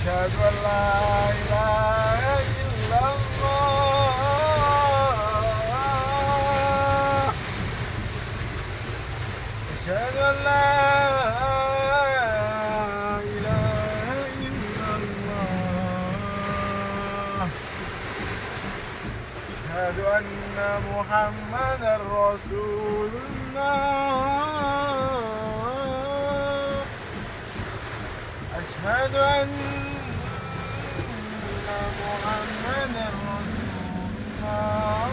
أشهد أن لا إله إلا الله. أشهد أن لا إله إلا الله. أشهد أن محمدا رسول الله. أشهد أن محمدا رسول الله.